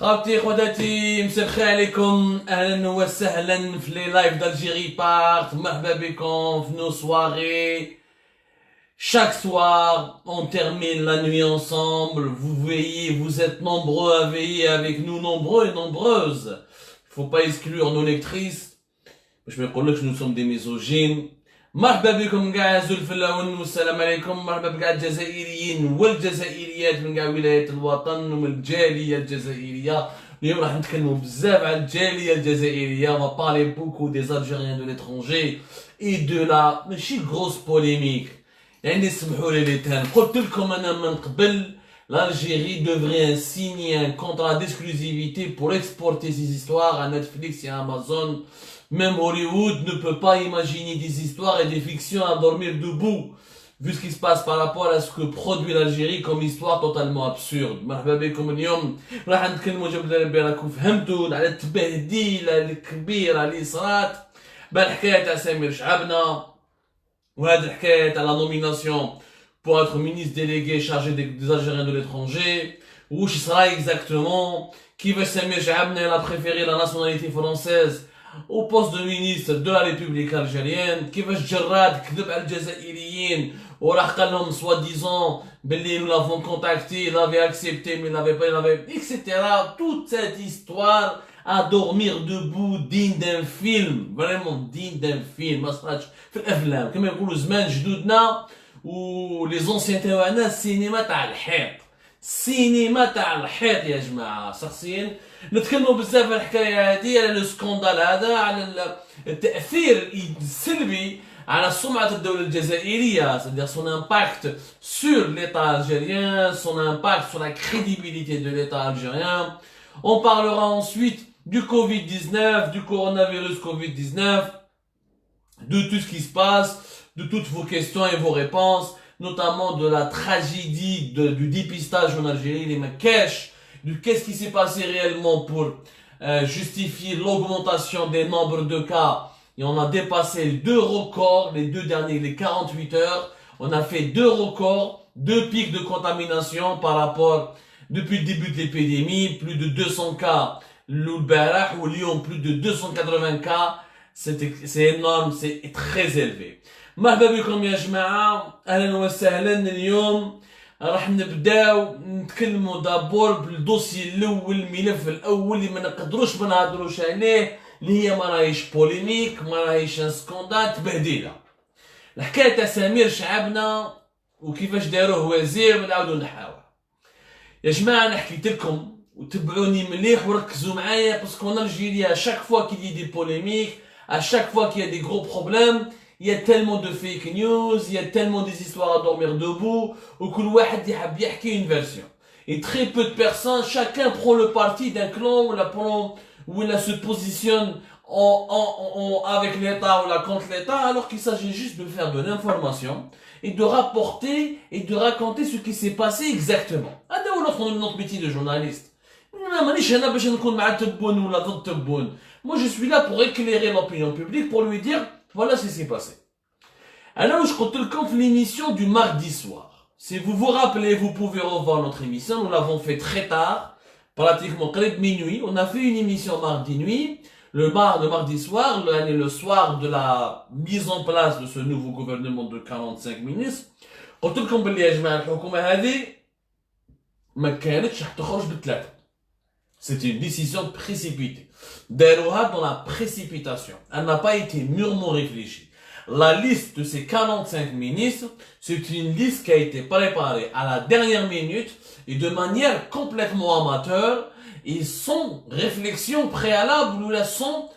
خاوتي خداتي مساء الخير عليكم اهلا وسهلا في لي لايف d'Algérie Part مرحبا بكم في nos soirées. Chaque soir on termine la nuit ensemble, vous veillez, vous êtes nombreux à veiller avec nous, nombreux et nombreuses. Il faut pas exclure nos lectrices. Je vais dire que nous sommes des misogynes. مرحبا بكم كاع زلفلاون والسلام عليكم. مرحبا بكاع الجزائريين والجزائريات من كاع ولايات الوطن ومن الجاليه الجزائريه. اليوم راح نتكلموا بزاف على الجاليه الجزائريه. On va parler beaucoup des Algériens de l'étranger et de la ماشي grosse polémique. يعني سمحوا لي لي قلت لكم انا من قبل l'Algérie devrait signer un contrat d'exclusivité pour exporter ses histoires à Netflix et à Amazon. Même Hollywood ne peut pas imaginer des histoires et des fictions à dormir debout, vu ce qui se passe par rapport à ce que produit l'Algérie comme histoire totalement absurde. مرحبا بكم اليوم راح نتكلموا جبد ربي راكم فهمتوا على التبهديله الكبيره اللي صرات بالحكايه تاع سمير شعبنا وهذه الحكايه تاع لا نوميناسيون pour être ministre délégué chargé des Algériens de l'étranger. واش صرا exactement كيفاش سمير شعبنا il a préféré la nationalité française au poste de ministre de la République algérienne. كيفاش جراد كذب على الجزائريين وراح قال لهم soi-disant باللي nous l'avons contacté, il avait accepté mais il n'avait pas, il avait etc. Toute cette histoire à dormir debout digne d'un film, vraiment digne d'un film. ما صراتش في الافلام كما يقولوا زمان جدودنا ولي زونسيان تاعنا السينما تاع الحيط. السينما تاع الحيط يا جماعه. شخصيا نتكلموا بزاف على الحكايه هذه، على السكوندال هذا، على التاثير السلبي على سمعه الدوله الجزائريه، c'est-à-dire son impact sur l'état algérien, son impact sur la crédibilité de l'état algérien. On parlera ensuite du Covid-19, du coronavirus Covid-19, de tout ce qui se passe, de toutes vos questions et vos réponses, notamment de la tragédie du dépistage en Algérie, les Makash, de qu'est-ce qui s'est passé réellement pour justifier l'augmentation des nombres de cas. Et on a dépassé deux records, les deux derniers, les 48 heures. On a fait deux records, deux pics de contamination par rapport, depuis le début de l'épidémie, plus de 200 cas l'Oulbarah, ou Lyon, plus de 280 cas. C'est énorme, c'est très élevé. مرحبا بكم يا جماعة، أهلا وسهلا. اليوم راح نبداو نتكلموا دابور بالدوسي الأول، الملف الأول اللي ما نقدروش ما نهضروش عليه، اللي هي ما راهيش بوليميك، ما راهيش سكوندال، تبهديلة. الحكاية تاع سمير شعبنا وكيفاش داروه وزير ونعاودو نحاول. يا جماعة أنا حكيت لكم وتبعوني مليح وركزوا معايا باسكو الجيريا chaque fois qu'il y a des polémiques, à chaque fois qu'il y a des gros problèmes, il y a tellement de fake news, il y a tellement des histoires à dormir debout, ou que l'ouahad يحب يحكي une version. Et très peu de personnes, chacun prend le parti d'un clan ou il se positionne avec l'État ou contre l'État, alors qu'il s'agit juste de faire de l'information et de rapporter et de raconter ce qui s'est passé exactement. هذا هو notre métier de journaliste. مانيش هنا باش نكون مع تبون ولا ضد تبون. Moi je suis là pour éclairer l'opinion publique, pour lui dire voilà ce qui s'est passé. Alors, je compte le compte l'émission du mardi soir. Si vous vous rappelez, vous pouvez revoir notre émission. Nous l'avons fait très tard, pratiquement près de minuit. On a fait une émission mardi nuit, le mardi soir, le soir de la mise en place de ce nouveau gouvernement de 45 ministres. قلت لكم باللي يا جماعة الحكومة هذه ما كانتش حتخرج بالثلاثة. C'était une décision précipitée. داروها dans la précipitation. Elle n'a pas été mûrement réfléchie. La liste de ces 45 ministres, c'est une liste qui a été préparée à la dernière minute et de manière complètement amateur et sans réflexion préalable ou sans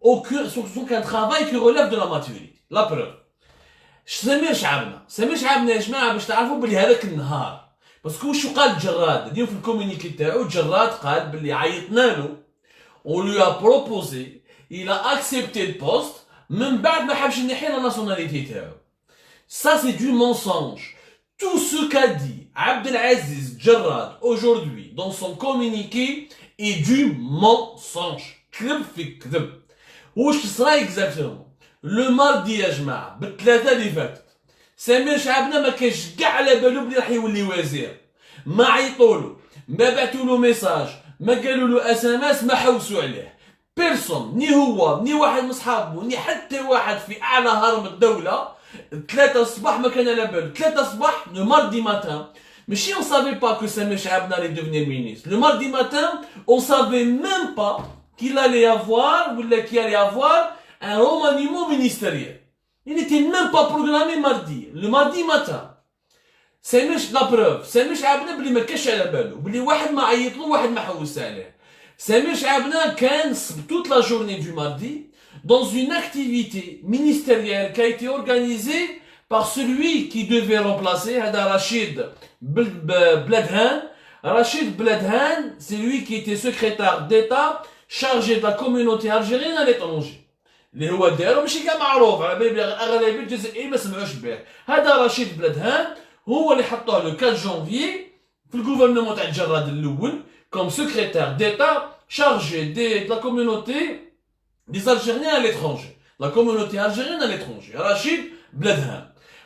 aucun travail qui relève de la maturité. La preuve. سمير شعبنا يا جماعة باش تعرفوا بلي هذاك النهار باسكو شو قال جراد اليوم في الكومونيكي تاعو. جراد قال بلي عيطنا له on lui a proposé, il a accepté le poste, من بعد ما حبش نحي la nationalité تاعو. Ça c'est du mensonge. Tout ce qu'a dit Abdelaziz Jarrad aujourd'hui dans son communiqué est du mensonge. كذب في كذب. واش صرا exactement le mardi يا جماعة بالثلاثة اللي فاتت سمير شعبنا ما كانش كاع على بالو بلي راح يولي وزير. ما عيطولو، ما بعتولو ميساج، ما قالوا له اس ام اس، ما حوسوا عليه بيرسون، ني هو ني واحد من صحابه ني حتى واحد في اعلى هرم الدوله. 3 الصباح ما كان على باله، 3 الصباح لو ماردي ماتان. ماشي on savait pas que Samir Chehab allait devenir ministre. Le mardi matin, on savait même pas qu'il allait y avoir ou qu'il allait y avoir un remaniement ministériel. Il n'était même pas programmé mardi. Le mardi matin. Samir, la preuve, Samir Chehab بلي ما كانش على باله، بلي واحد ما عيط له، واحد ما حوس عليه. Samir Chehab كان toute la journée du mardi dans une activité ministérielle qui a été organisée par celui qui devait remplacer Rachid Bledhan. Rachid Bledhan, c'est lui qui était secrétaire d'État chargé de la communauté algérienne à l'étranger. اللي هو دارو ماشي كاع معروف على بالي اغلبيه الجزائريين ما سمعوش به. هذا رشيد بلدهان هو اللي حطوه لو 4 جانفي في الغوفرنمون تاع الجراد الاول comme secrétaire d'État chargé de la communauté des Algériens à l'étranger. La communauté algérienne à l'étranger. Rachid Bledhan.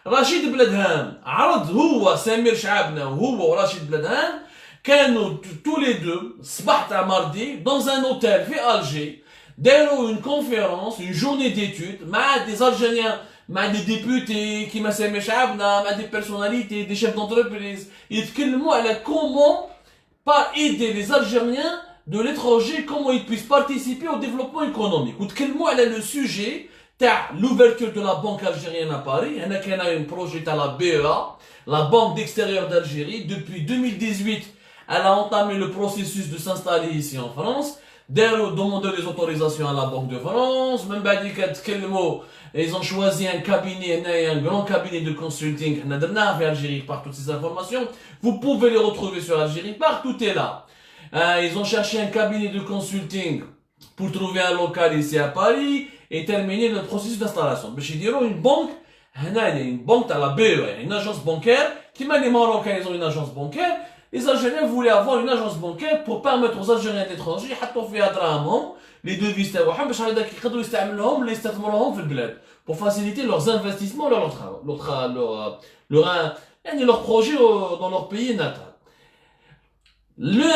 رشيد بلدهان عرض هو سمير شعبنا وهو ورشيد بلدهان كانوا tous les deux صباح تاع mardi dans un hôtel في Alger داروا une conférence, une journée d'études مع des Algériens, مع des députés كيما سمير شعبنا، مع des personnalités, des chefs d'entreprise يتكلموا على comment pas aider les Algériens de l'étranger, comment ils puissent participer au développement économique. وتكلموا على le sujet l'ouverture de la banque algérienne à Paris. On a un projet à la BEA, la Banque d'extérieur d'Algérie. Depuis 2018, elle a entamé le processus de s'installer ici en France. Demander les autorisations à la Banque de France. Même ils ont choisi un cabinet, un grand cabinet de consulting. On a Algérie par toutes ces informations. Vous pouvez les retrouver sur Algérie par tout est là. Ils ont cherché un cabinet de consulting pour trouver un local ici à Paris et terminer le processus d'installation. Mais chez une banque, une banque à la BE, une agence bancaire, qui m'a les Marocains, ils ont une agence bancaire. Les Algériens voulaient avoir une agence bancaire pour permettre aux Algériens d'étrangers, les devises, pour faciliter leurs investissements, leurs projets dans leur pays natal. Le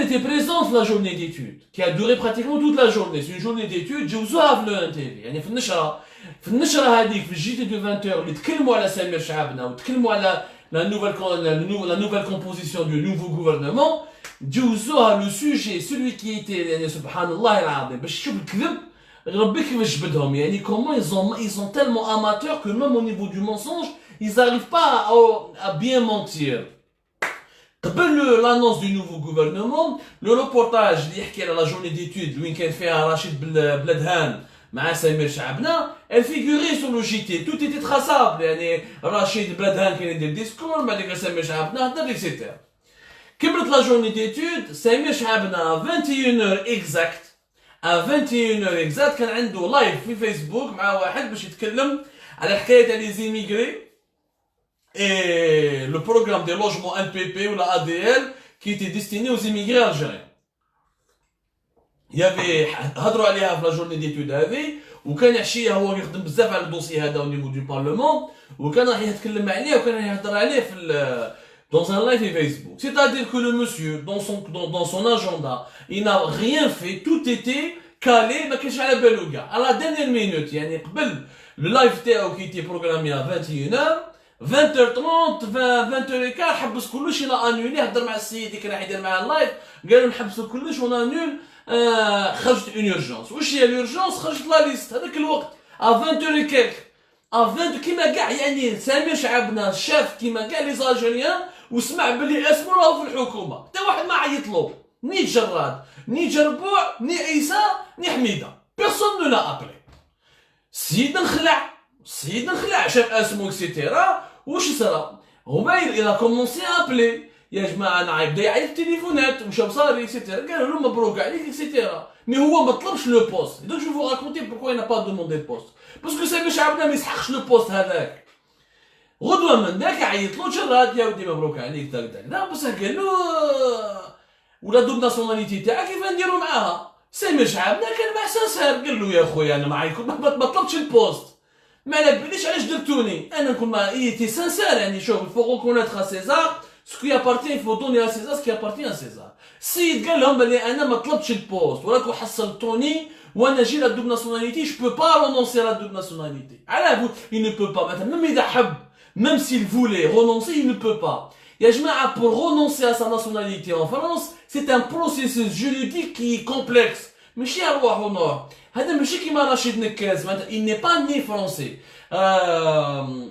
était présent la journée d'études, qui a duré pratiquement toute la journée. C'est une journée d'études, j'ai ouvert le NTV. يعني في النشرة هذيك في الجيتي de 20h اللي تكلموا على سمير شعبنا وتكلموا على la nouvelle composition du nouveau gouvernement. جوزوها le sujet, celui qui était يعني سبحان الله العظيم باش تشوف الكذب ربي كيفاش جبدهم. يعني comment ils sont tellement amateurs que même au niveau du mensonge, ils n'arrivent pas à bien mentir. L'annonce du nouveau gouvernement, le reportage qui a la journée d'études, lui qui a fait à Rachid Bledhan, مع سمير شعبنا, elle figurait sur le JT, tout était traçable. يعني Rachid Bledhan qui a des discours, بعد سمير شعبنا, etc. كملت la journée d'études, سمير شعبنا à 21h exact, à 21h exact كان عنده لايف في فيسبوك مع واحد باش يتكلم على حكاية تاع لي زيميغري et le programme des logements NPP ou la ADL qui était destiné aux immigrés algériens. Il y avait هضروا عليها في la journée d'études هذه وكان عشيه هو يخدم بزاف على الدوسي هذا au niveau du parlement وكان راح يتكلم عليه وكان راح يهضر عليه في dans un live Facebook. C'est-à-dire que le monsieur dans son agenda, il n'a rien fait, tout était calé ما كانش على بالو كاع. À la dernière minute يعني قبل le live تاعو qui était programmé à 21h 20h30 20h15 حبس كلش الى انولي. هضر مع السيد اللي كان راح يدير معاه اللايف قالوا نحبسوا كلش ونانول. خرجت اون اورجونس. واش هي الاورجونس؟ خرجت لا ليست هذاك الوقت ا 20h كيك ا 20 كيما كاع يعني سمير شعبنا شاف كيما كاع لي زالجيريان وسمع بلي اسمه راهو في الحكومه. حتى واحد ما عيط له، ني جراد ني جربوع ني عيسى ني حميده، بيرسون نو لا ابلي. السيد نخلع شاف اسمه اكسيتيرا. واش صرا؟ غبايل الى كومونسي ابلي يا جماعه انا بدا يعيط التليفونات واش صار اكسيتيرا. قالوا له مبروك عليك اكسيتيرا. مي هو ما طلبش لو بوست. دونك جو فو راكونتي بوركو انا با دوموندي البوست باسكو سامي شعبنا ما يسحقش لو بوست هذاك. غدوه من ذاك عيط له جراد يا ودي مبروك عليك داك لا بصح قال له ولا دوب ناسيوناليتي تاعك كيف نديرو معاها. سامي شعبنا كان مع سانسير قال له يا خويا انا معاكم ما طلبتش البوست ما على باليش علاش درتوني. انا نكون ما ايتي سانسير يعني شوف il faut reconnaître à César ce qui appartient, il faut donner à César ce qui appartient à César. السيد قال لهم بلي انا ما طلبتش البوست وراكم حصلتوني وانا جي لا دوبل ناسيوناليتي جو بو با رونونسي لا دوبل ناسيوناليتي. علاه il ne peut pas مثلا même اذا حب même s'il voulait renoncer il ne peut pas. يا جماعه pour renoncer à sa nationalité en France c'est un processus juridique qui est complexe. ماشي ارواح ونور، هذا ماشي كيما رشيد نكاز مثلا il n'est pas né français.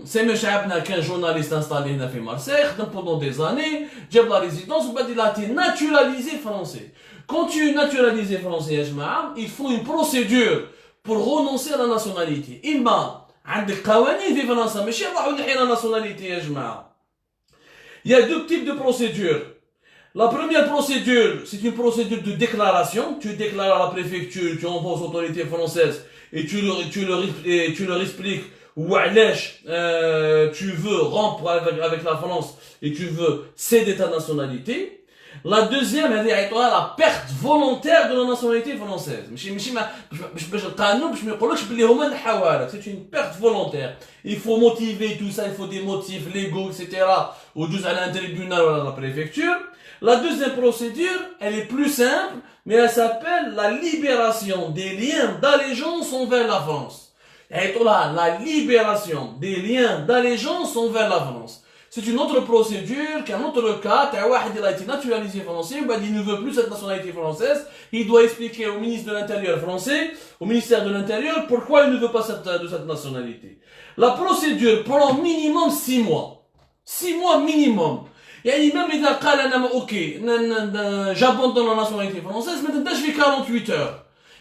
سامي شعبنا كان جورناليست انستالي هنا في مارسيل، خدم بوندون دي زاني، جاب لا ريزيدونس وبعد il a été naturalisé français. Quand tu es naturalisé français يا جماعه il faut une procédure pour renoncer à la nationalité. اما عندك قوانين في فرنسا ماشي نروحوا نحينا ناسيوناليتي يا جماعه. Il y a deux types de procédures. La première procédure, c'est une procédure de déclaration. Tu déclares à la préfecture, tu envoies aux autorités françaises et tu leur expliques où tu veux rompre avec la France et tu veux céder ta nationalité. La deuxième, c'est la perte volontaire de la nationalité française. C'est une perte volontaire. Il faut motiver tout ça, il faut des motifs légaux, etc. Au juste à un tribunal ou à la préfecture. La deuxième procédure, elle est plus simple, mais elle s'appelle la libération des liens d'allégeance envers la France. Et là, la libération des liens d'allégeance envers la France. C'est une autre procédure qu'un autre cas, il a été naturalisé français, il ne veut plus cette nationalité française, il doit expliquer au ministre de l'Intérieur français, au ministère de l'Intérieur, pourquoi il ne veut pas de cette nationalité. La procédure prend minimum 6 mois. 6 mois minimum. يعني même إذا قال أنا أوكي j'abandonne la nationalité française ما تنتاش في 48 heures.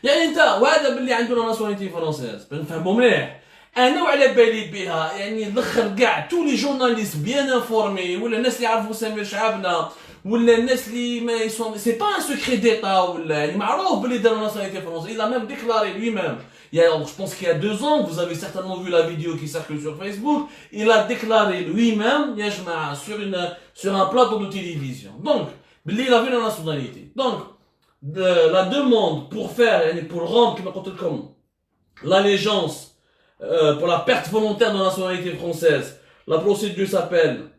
يعني أنت وهذا باللي عنده la nationalité française نفهموا مليح. انا وعلى بالي بها يعني الاخر كاع تو لي جورناليست بيان انفورمي ولا الناس اللي يعرفوا سمير شعبنا ولا الناس اللي ما يسون سي با ان سكري ديتا ولا يعني معروف بلي دار ناسيوناليتي فرونسي. Il a même déclaré lui-même il y a, je pense qu'il y a 2 ans, vous avez certainement vu la vidéo qui circule sur Facebook, il a déclaré lui-même يا جماعه sur un plateau de télévision. Donc بلي il a vu la nationalité. Donc la demande pour faire يعني pour rendre كما قلت لكم l'allégeance pour la perte volontaire de la nationalité française, la procédure s'appelle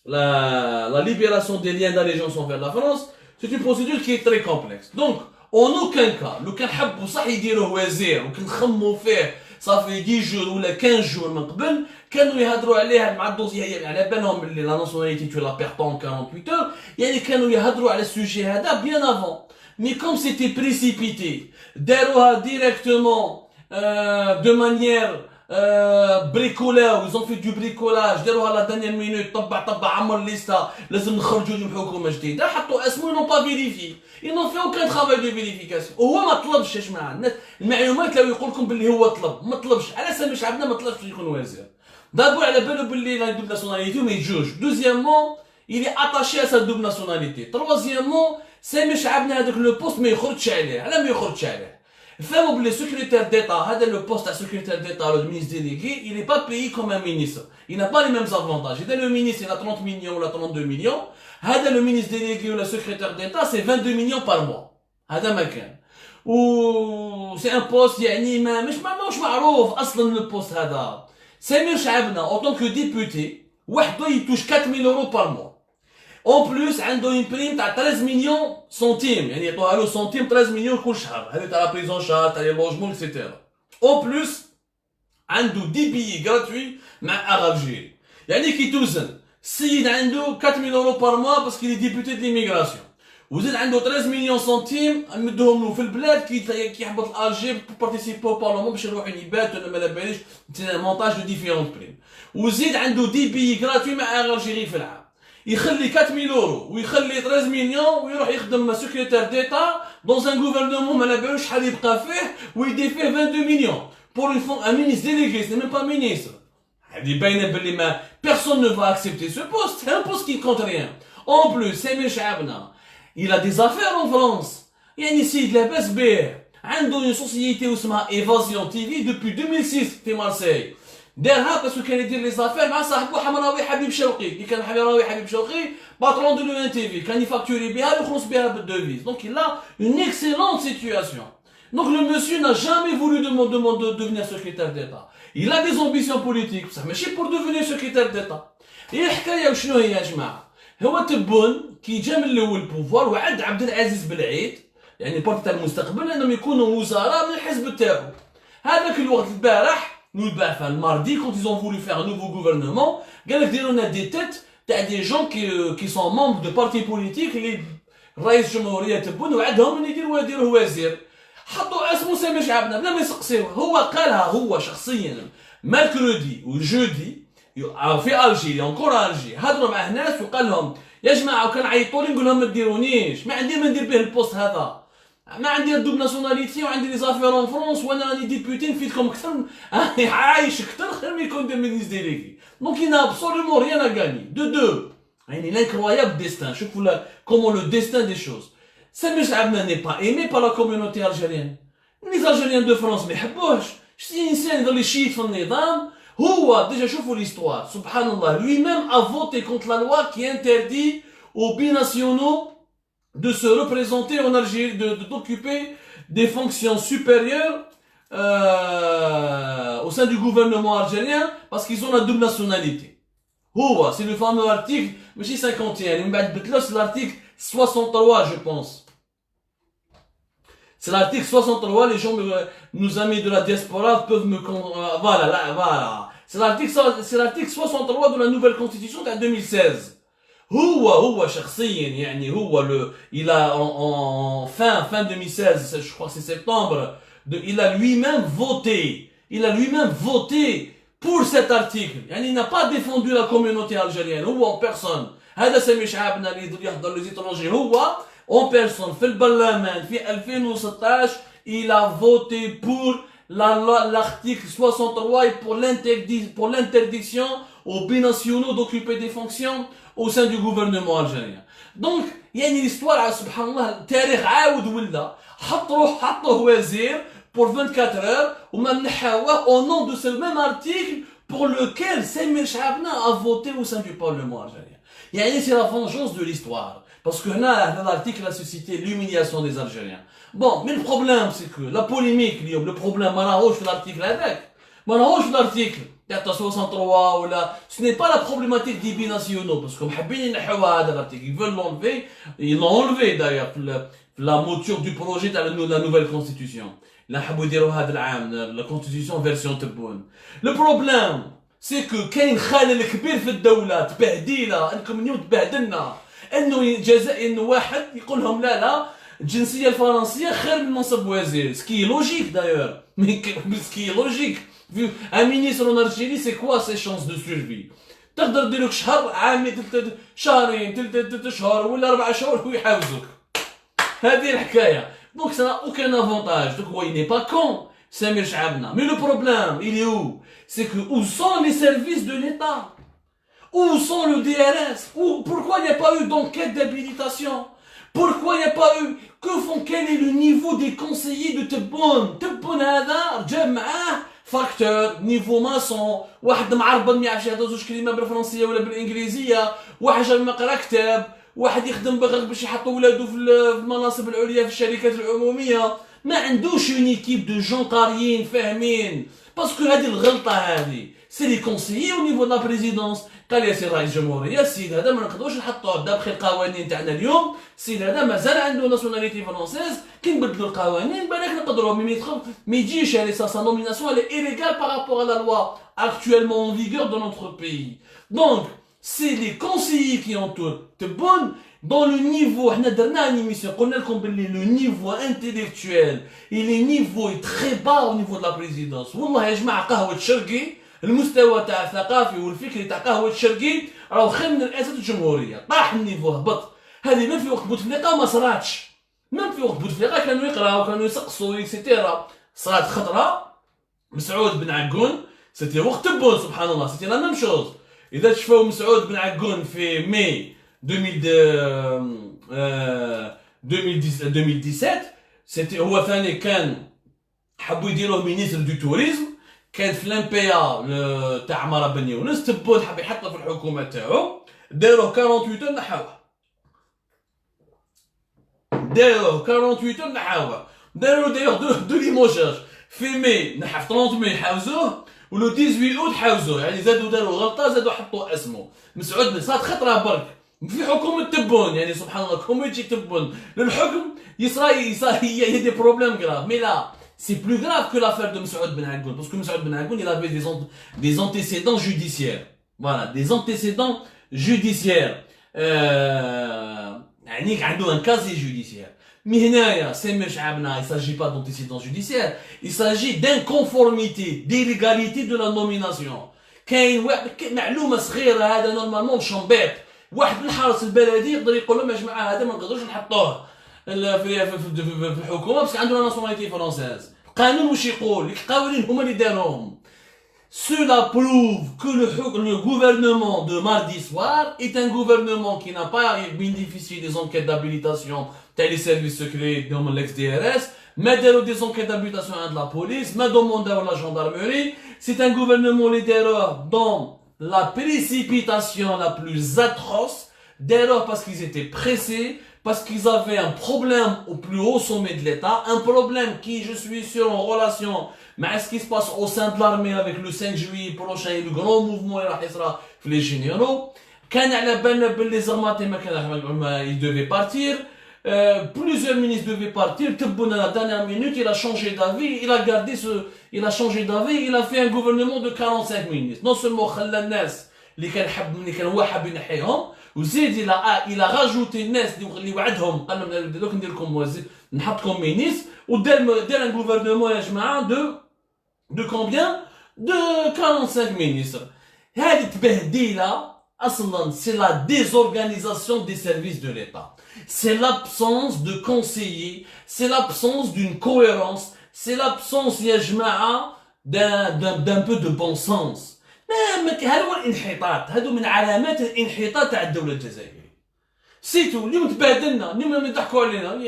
la libération des liens d'allégeance envers la France. C'est une procédure qui est très complexe. Donc, en aucun cas, le كان حبوا صح يديروه وزير وكان خموا فيه صافي 10 jours ولا 15 jours من قبل كانوا يهضروا عليها مع الدوزي هي على بالهم اللي لا ناسيوناليتي tu la perds en 48 heures يعني كانوا يهضروا على السوجي هذا bien avant. Mais comme c'était précipité, داروها directement de manière bricolage, ils ont fait du bricolage, داروها la dernière minute, طبع عمر ليستا لازم نخرجوا نجيب حكومه جديده حطوا اسمه ils n'ont pas vérifié, ils n'ont fait aucun travail de vérification. وهو ما طلبش يا جماعه الناس المعلومات لو يقول لكم باللي هو طلب ما طلبش على سامي شعبنا ما طلبش يكون وزير. دابور على بالو باللي لا double nationalité وما يجوش. Deuxièmement il est attaché à sa double nationalité. Troisièmement سامي شعبنا هذاك لو بوست ما يخرجش عليه. علاه ما يخرجش عليه؟ فهموا بلي secrétaire d'État هذا le poste à secrétaire d'État le ministre délégué il n'est pas payé comme un ministre, il n'a pas les mêmes avantages. Et le ministre il a 30 millions ou 32 millions, هذا le ministre délégué ou le secrétaire d'État c'est 22 millions par mois. هذا ما كان و c'est un poste يعني مش معروف اصلا le poste هذا. سمير شعبنا en tant que député وحده يتوش 4000 euros par mois. En plus عنده une prime تاع 13 millions centimes يعني يعطوها له سنتيم 13 مليون كل شهر. هذه تاع لا بريزون شار تاع لي لوجمون اكسيتيرا. En plus عنده 10 billets gratuits مع Algérie. يعني كي توزن السيد عنده 4000 euros par mois parce qu'il est député de l'immigration. وزيد عنده 13 مليون سنتيم مدوهم له في البلاد كي يحبط الجيري pour participer au parlement باش يروح يبات ولا ما باليش مونتاج دو ديفيرونت بريم. وزيد عنده 10 billets gratuits مع Algérie في العام. يخلي 4000 euros ويخلي 13 مليون ويروح يخدم سكرتير ديتا دون ان غوفرنمون ما على بالوش شحال يبقى فيه ويدي فيه 22 مليون pour une fois un ministre délégué ce n'est même pas ministre. هذه باينه باللي ما personne ne va accepter ce poste, c'est un poste qui compte rien. En plus سامي شعبنا il a des affaires en France يعني سيد لاباس به عنده une société اسمها Évasion TV depuis 2006 في مارسيل دارها باسكو كان يدير لي زافير مع صاحبو حمراوي حبيب شوقي اللي كان حمراوي شوقي باترون دو لو ان تي في كان يفاكتوري بها ويخلص بها بالدوفيز. دونك il a une excellente situation. Donc le monsieur n'a jamais voulu de devenir secrétaire d'État. Il a des ambitions politiques بصح ماشي pour devenir secrétaire d'État. هي الحكايه وشنو هي يا جماعه؟ هو تبون كي جا من الاول بوفوار وعد عبد العزيز بالعيد يعني البارتي تاع المستقبل انهم يكونوا وزراء من الحزب تاعو. هذاك الوقت البارح enfin le mardi, quand ils ont voulu faire un nouveau gouvernement, on a des têtes, t'as des gens qui sont membres de partis politiques, les رئيس جمهورية تبون وعدهم ان يديروا وزير. حطوا اسمه سامي شعبنا بلا ما يسقسيوه، هو قالها هو شخصيا ميركودي وجودي في الجي اونكور الجي، هضروا مع ناس وقال لهم يا جماعه وكان عيطوا لي نقول لهم ما ديرونيش، ما عندي ما ندير به البوست هذا، ما عندي الدوب ناسيوناليتي وعندي لي زافير اون فرونس وانا راني ديبوتي نفيدكم اكثر عايش اكثر خير ما يكون دير مينيس ديليغي. دونك il n'a absolument rien à gagner. De deux. يعني l'incroyable destin. شوفوا comment le destin des choses. سامي شعبنا n'est pas aimé par la communauté algérienne. Les Algériens de France ما يحبوهش. شتي انسان يضل يشيط في النظام. هو déjà شوفوا l'histoire. Subhanallah. Lui-même a voté contre la loi qui interdit aux binationaux de se représenter en Algérie, d'occuper des fonctions supérieures au sein du gouvernement algérien parce qu'ils ont la double nationalité. C'est le fameux article, mais 51, c'est l'article 63, je pense. C'est l'article 63, les gens, nos amis de la diaspora peuvent me... voilà. C'est l'article 63 de la nouvelle constitution de 2016. هو شخصيا يعني il a en fin 2016, je crois que c'est septembre, il a lui-même voté pour cet article. يعني il n'a pas défendu la communauté algérienne هو en personne. هذا سامي شعبنا اللي يحضر les étrangers هو en personne في البرلمان في 2016 il a voté pour l'article 63 et pour l'interdiction aux binationaux d'occuper des fonctions au sein du gouvernement algérien. Donc, يعني l'histoire سبحان الله التاريخ عاود ولا حطوه وزير pour 24 heures وما نحاوه au nom de ce même article pour lequel Samir Chhabna a voté au sein du parlement algérien. يعني c'est la vengeance de l'histoire parce que là l'article a suscité l'humiliation des Algériens. Bon, mais le problème c'est que la polémique le problème ما راهوش في l'article هذاك ما راهوش في l'article 63 ولا ce n'est pas la problématique des binationaux parce que محبين ينحوا هذا l'article ils veulent l'enlever, ils l'ont enlevé d'ailleurs la mouture du projet de la nouvelle constitution. Ils حبوا يديروا هذا العام la constitution version تبون. Le problème c'est que كاين خلل كبير في الدولة تبهديلة انكم اليوم تبهدلنا انه جزائي انه واحد يقول لهم لا الجنسية الفرنسية خير من منصب وزير سكي لوجيك دايور سكي لوجيك. Un ministre en Algérie, c'est quoi ses chances de survie? تقدر ديروك شهر عامي شهرين ثلاثة شهور ولا 4 شهور ويحاوزوك. هذه الحكاية. Donc ça n'a aucun avantage. Donc il n'est pas con, Samir Chhabna. Mais le problème, il est où? C'est que où sont les services de l'État? Où sont le DRS? Pourquoi il n'y a pas eu d'enquête d'habilitation? Pourquoi il n'y a pas eu? Quel est le niveau des conseillers de Tebboune? Tebboune هذا جاب معاه فاكتور نيفو ماسون واحد معربض ما يعرفش يهضر زوج كلمات بالفرنسيه ولا بالانجليزيه، واحد جاب مقرا كتاب، واحد يخدم بغير باش يحطوا ولادو في المناصب العليا في الشركات العموميه، ما عندوش اون ايكيب دو جون قاريين فاهمين. باسكو هذه الغلطه هذه سي لي كونسيي او نيفو لا بريزيدونس. قال يا سي رئيس الجمهوريه السيد هذا ما نقدروش نحطوه دابخي القوانين تاعنا اليوم، السيد هذا مازال عنده ناسيوناليتي فرونسيز، كي نبدلوا القوانين بالك نقدروا ما يجيش يعني sa nomination elle est illégale par rapport à la loi actuellement en vigueur dans notre pays. Donc c'est les conseillers qui entourent Tebboune dans le niveau. حنا درنا une émission قلنا لكم باللي le niveau intellectuel et le niveau est très bas au niveau de la présidence. والله يا جماعه قهوه شرقي المستوى تاع الثقافي والفكري تاع قهوه الشرقي راهو خير من رئاسه الجمهوريه، طاح النيفو هبط. هذه ما في وقت بوتفليقه ما صراتش، ما في وقت بوتفليقه كانوا يقراو كانوا يسقسوا اكسيتيرا. صرات خطره مسعود بن عقون سيتي وقت تبون سبحان الله سيتي لا ميم شوز. اذا تشوفوا مسعود بن عقون في ماي 2017 سيتي هو ثاني كان حبوا يديروه مينيستر دو توريزم، كان في الامبيا تاع عمارة بن يونس. تبون حب يحطه في الحكومه تاعو، داروه 48 نحاوه، داروه دو ليموجاج في ماي نحا في 30 ماي حاوزوه ولو 18 اوت حاوزوه، يعني زادوا داروا غلطه زادوا حطوا اسمه مسعود بن صاد خطره برك في حكومة تبون يعني سبحان الله كوميتي تبون للحكم il y a des problèmes graves mais là c'est plus grave que l'affaire de Moussaoud Ben Agoun parce que Moussaoud Ben Agoun il avait des antécédents judiciaires voilà des antécédents judiciaires يعني عنده un casier judiciaire mais هنايا سامي شعبنا il s'agit pas d'antécédents judiciaires il s'agit d'inconformité d'illégalité de la nomination كاين واحد معلومه صغيره هذا نورمالمون شامبيط واحد من الحرس البلدي يقدر يقول لهم يا جماعه هذا ما نقدروش نحطوه في الحكومه بس عنده ناسيوناليتي فرونسيز القانون واش يقول القوانين هما اللي داروهم. Cela prouve que le gouvernement de mardi soir est un gouvernement qui n'a pas bénéficié des enquêtes d'habilitation tels les services secrets de l'ex-DRS, mais des enquêtes d'habilitation de la police, mais demandé à la gendarmerie. C'est un gouvernement d'erreur dans la précipitation la plus atroce, d'erreur parce qu'ils étaient pressés, parce qu'ils avaient un problème au plus haut sommet de l'État, un problème qui, je suis sûr, en relation mais ce qui se passe au sein de l'armée avec le 5 juillet prochain et le grand mouvement les généraux, quand les armatés ils devaient partir, plusieurs ministres devaient partir, Tebboune à la dernière minute, il a changé d'avis, il a changé d'avis, il a fait un gouvernement de 45 ministres. Non seulement خلى الناس اللي كان هو حاب ينحيهم وزيد il a rajouté الناس اللي وعدهم قال لهم دوك ندير لكم نحطكم مينيس ودار un gouvernement يا جماعه de combien? De 45 ministres. Cette behdila, c'est la désorganisation des services de l'État. C'est l'absence de conseillers, c'est l'absence d'une cohérence, c'est l'absence, ya jma'a, d'un peu de bon sens. Mais هذا هو الانحطاط، هذا من علامات الانحطاط تاع الدولة الجزائرية. C'est tout. اليوم تبادلنا، اليوم يضحكوا علينا.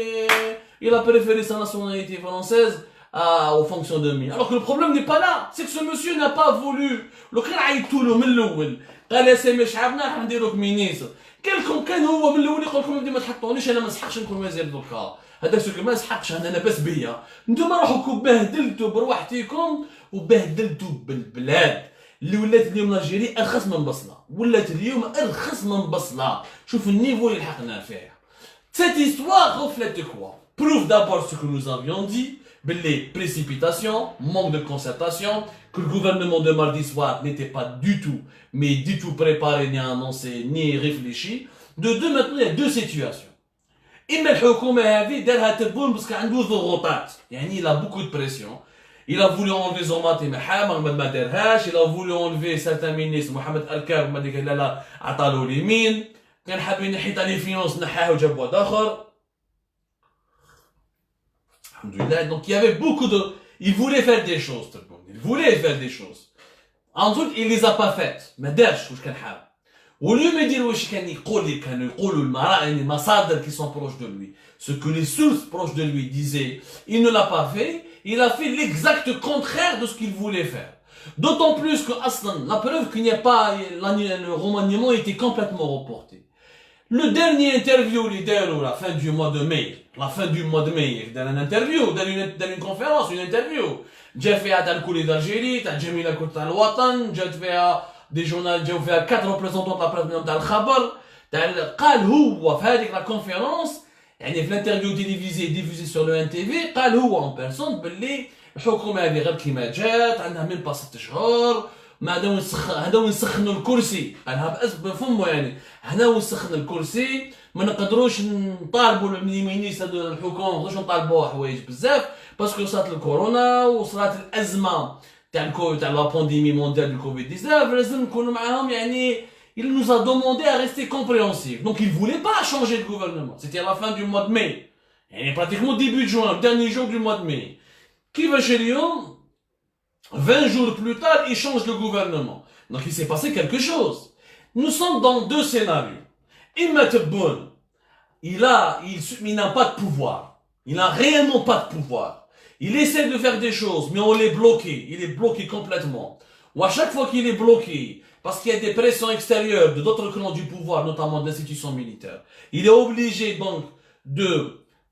Il a préféré sa nationalité française aux fonctions de mine. Alors que le problème n'est pas là, c'est que ce monsieur n'a pas voulu. لو كان عيطوا له من الاول قال يا سامي شعبنا راح نديروك مينيستر كان هو من الاول يقول لكم ما تحطونيش انا ما نسحقش نكون وزير دوكا هذاك الشيء ما نسحقش انا بس بيا انتم راحوا بهدلتوا بروحتكم وبهدلتوا بالبلاد اللي ولات اليوم الجيري ارخص من بصله ولات اليوم ارخص من بصله شوف النيفو اللي لحقنا فيه. Cette histoire reflète quoi? Prouve d'abord ce que nous avions dit, les précipitations, manque de concertation, que le gouvernement de mardi soir n'était pas du tout préparé, ni annoncé, ni réfléchi. De deux, maintenant, il y a deux situations. إما الحكومة هذه دارها تبون parce عنده ضغوطات، يعني il a beaucoup de pression. Il a voulu enlever Zomati Maham, ما دارهاش. Il a voulu enlever certains ministres, Mohamed Al-Kar, ما ديك لا عطالو اليمين. كان حاب ينحي تاع لي فينونس نحاه وجاب واحد آخر. Donc il y avait beaucoup de... Il voulait faire des choses, tout le monde. Il voulait faire des choses. En tout, il les a pas faites. ما دارش واش كان حاب. واليوم يدير واش كان يقول لي كانوا يقولوا المصادر qui sont proches de lui. Ce que les sources proches de lui disaient, il ne l'a pas fait. Il a fait l'exact contraire de ce qu'il voulait faire. D'autant plus que Aslan, la preuve qu'il n'y a pas... Le remaniement était complètement reporté. Le dernier interview, la fin du mois de mai, dans une interview, dans une conférence, une interview. J'ai fait à Talkouli d'Algérie, t'as Jamila Kouta al-Watan, j'ai fait à des journalistes, j'ai fait à 4 représentants de la presse de Al-Khabar. قال هو في هذيك la conférence, يعني في l'interview télévisée diffusée sur le NTV, قال هو en personne باللي الحكومة هذه غير كيما جات عندها من با 6 شهور. ما هذا وين سخنوا الكرسي قالها بفمه يعني هنا وين سخن الكرسي ما نقدروش نطالبوا المينيس هذو الحكومه ما نقدروش نطالبوا حوايج بزاف باسكو صارت الكورونا وصارت الازمه تاع لا بانديمي مونديال دو كوفيد 19 لازم نكونوا معاهم يعني il nous a demandé à rester compréhensif. Donc il voulait pas changer de gouvernement. C'était à la fin du mois de mai. Et pratiquement début de juin, le dernier jour du mois de mai. Qui va chez Lyon 20 jours plus tard, il change de gouvernement. Donc il s'est passé quelque chose. Nous sommes dans deux scénarios. Imma Tebboune, il n'a pas de pouvoir. Il n'a réellement pas de pouvoir. Il essaie de faire des choses, mais on l'est bloqué. Il est bloqué complètement. Ou à chaque fois qu'il est bloqué, parce qu'il y a des pressions extérieures de d'autres clans du pouvoir, notamment de l'institution militaire, il est obligé donc de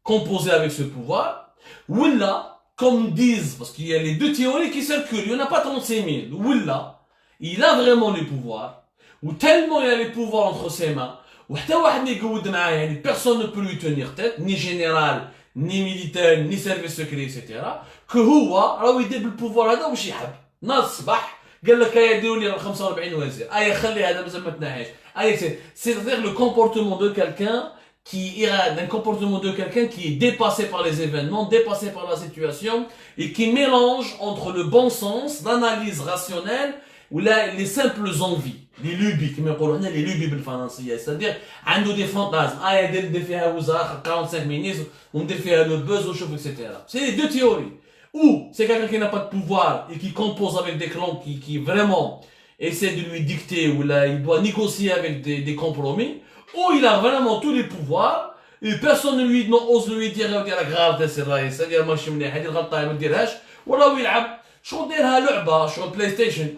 composer avec ce pouvoir. Ou là, comme disent, parce qu'il y a les deux théories qui circulent, il n'y en a pas 36 000. Ou là, il a vraiment les pouvoirs, ou tellement il a les pouvoirs entre ses mains, وحتى واحد ما يقود معاه يعني personne ne peut lui tenir tête ni général ni militaire ni service secret etc. que هو راهو يدير بالبوفوار هذا واش يحب ناض الصباح قال لك هيا ديروا لي 45 وزير ايا خلي هذا مازال ما تنحيش ايا c'est-à-dire le comportement de quelqu'un qui ira d'un comportement de quelqu'un qui est dépassé par les événements, dépassé par la situation et qui mélange entre le bon sens, l'analyse rationnelle ou les simples envies, les lubies, comme on dit, les lubies بالفرنسية, c'est-à-dire عنده des fantasmes, يدير فيها وزارة 45 ministres, وندير فيها le buzz, وشوف, etc. C'est les deux théories. Ou c'est quelqu'un qui n'a pas de pouvoir et qui compose avec des clans qui vraiment essaie de lui dicter ou là il doit négocier avec des compromis. Ou il a vraiment tous les pouvoirs et personne n'ose lui dire la grave c'est vrai c'est-à-dire ماشي مليح هذه الغلطه ما ديرهاش ولا يلعب شغل ديرها لعبه شغل بلاي ستيشن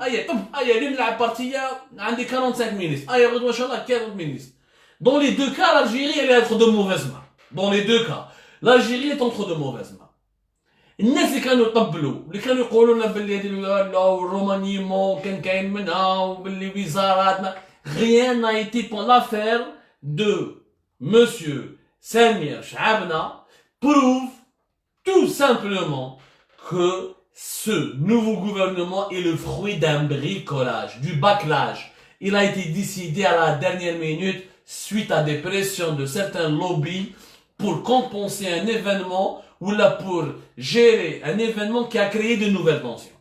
اللي نلعب بارتيه عندي 45 minutes غدوه ما شاء الله 40 minutes. Dans les deux cas l'Algérie elle est entre de mauvaises mains. Dans les deux cas l'Algérie est entre de mauvaises mains. الناس اللي كانوا يطبلوا اللي كانوا يقولوا لنا باللي هذه الرومانيمون كان كاين منها وباللي وزاراتنا rien n'a été pour l'affaire de Monsieur Samir Chhabna prouve tout simplement que ce nouveau gouvernement est le fruit d'un bricolage, du bâclage. Il a été décidé à la dernière minute suite à des pressions de certains lobbies pour compenser un événement ou là pour gérer un événement qui a créé de nouvelles tensions.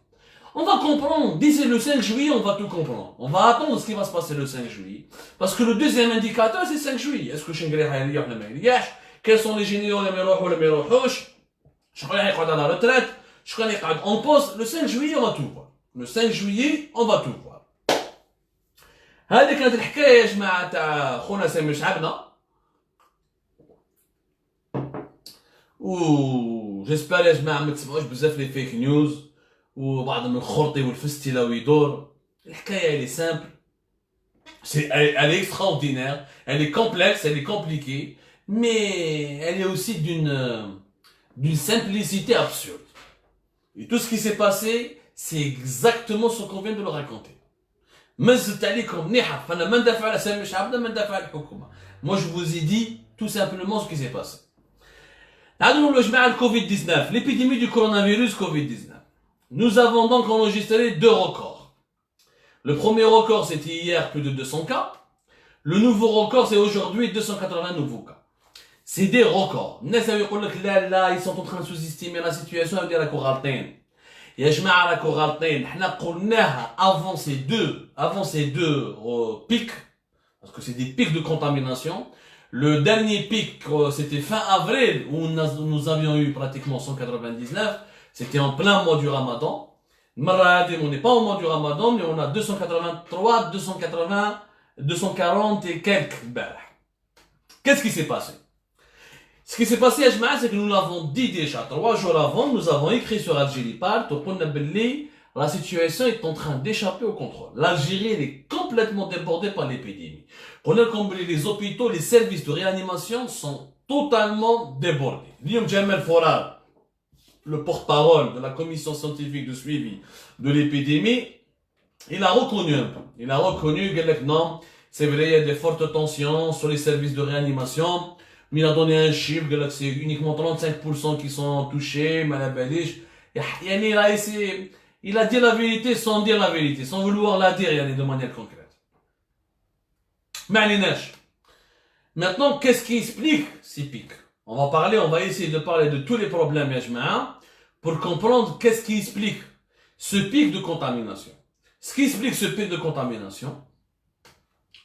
On va comprendre, d'ici le 5 juillet, on va tout comprendre. On va attendre ce qui va se passer le 5 juillet. Parce que le deuxième indicateur, c'est 5 juillet. Est-ce que Shengri Hayriya ou la quels sont les généraux, les mérochs ou les mérochouches? Je crois qu'il y a à la retraite. Je crois qu'il y a en poste. Le 5 juillet, on va tout voir. Le 5 juillet, on va tout voir. هذه كانت الحكاية يا جماعة تاع خونا سامر شعبنا. J'espère يا جماعة ما تسمعوش بزاف لي فيك نيوز. وبعض من الخرطي والفستي لو يدور الحكايه elle est simple elle est extraordinaire elle est complexe elle est compliquée mais elle est aussi d'une simplicité absurde et tout ce qui s'est passé c'est exactement ce qu'on vient de le raconter مزت عليكم منيحه فانا ما ندافع على سامي شعبنا ما ندافع على الحكومه moi je vous ai dit tout simplement ce qui s'est passé نعاودوا نقولوا يا جماعه الكوفيد 19 l'épidémie du coronavirus Covid 19. Nous avons donc enregistré deux records. Le premier record c'était hier plus de 200 cas. Le nouveau record c'est aujourd'hui 280 nouveaux cas. C'est des records. Là, ils sont en train de sous-estimer la situation avec la Coraltine. يا جماعة la Coraltine, احنا قلناها avant ces deux pics, parce que c'est des pics de contamination. Le dernier pic c'était fin avril où nous avions eu pratiquement 199. C'était en plein mois du Ramadan. On n'est pas au mois du Ramadan, mais on a 283, 280, 240 et quelques. Qu'est-ce qui s'est passé? Ce qui s'est passé, c'est que nous l'avons dit déjà 3 jours avant, nous avons écrit sur Algérie Part, la situation est en train d'échapper au contrôle. L'Algérie est complètement débordée par l'épidémie. Les hôpitaux, les services de réanimation sont totalement débordés. Liam Jamel Foral, le porte-parole de la commission scientifique de suivi de l'épidémie, il a reconnu un peu. Il a reconnu que non, c'est vrai, il y a des fortes tensions sur les services de réanimation, mais il a donné un chiffre, que c'est uniquement 35% qui sont touchés, il a dit la vérité sans dire la vérité, sans vouloir la dire de manière concrète. Maintenant, qu'est-ce qui explique ces pics? On va essayer de parler de tous les problèmes, pour comprendre qu'est-ce qui explique ce pic de contamination. Ce qui explique ce pic de contamination,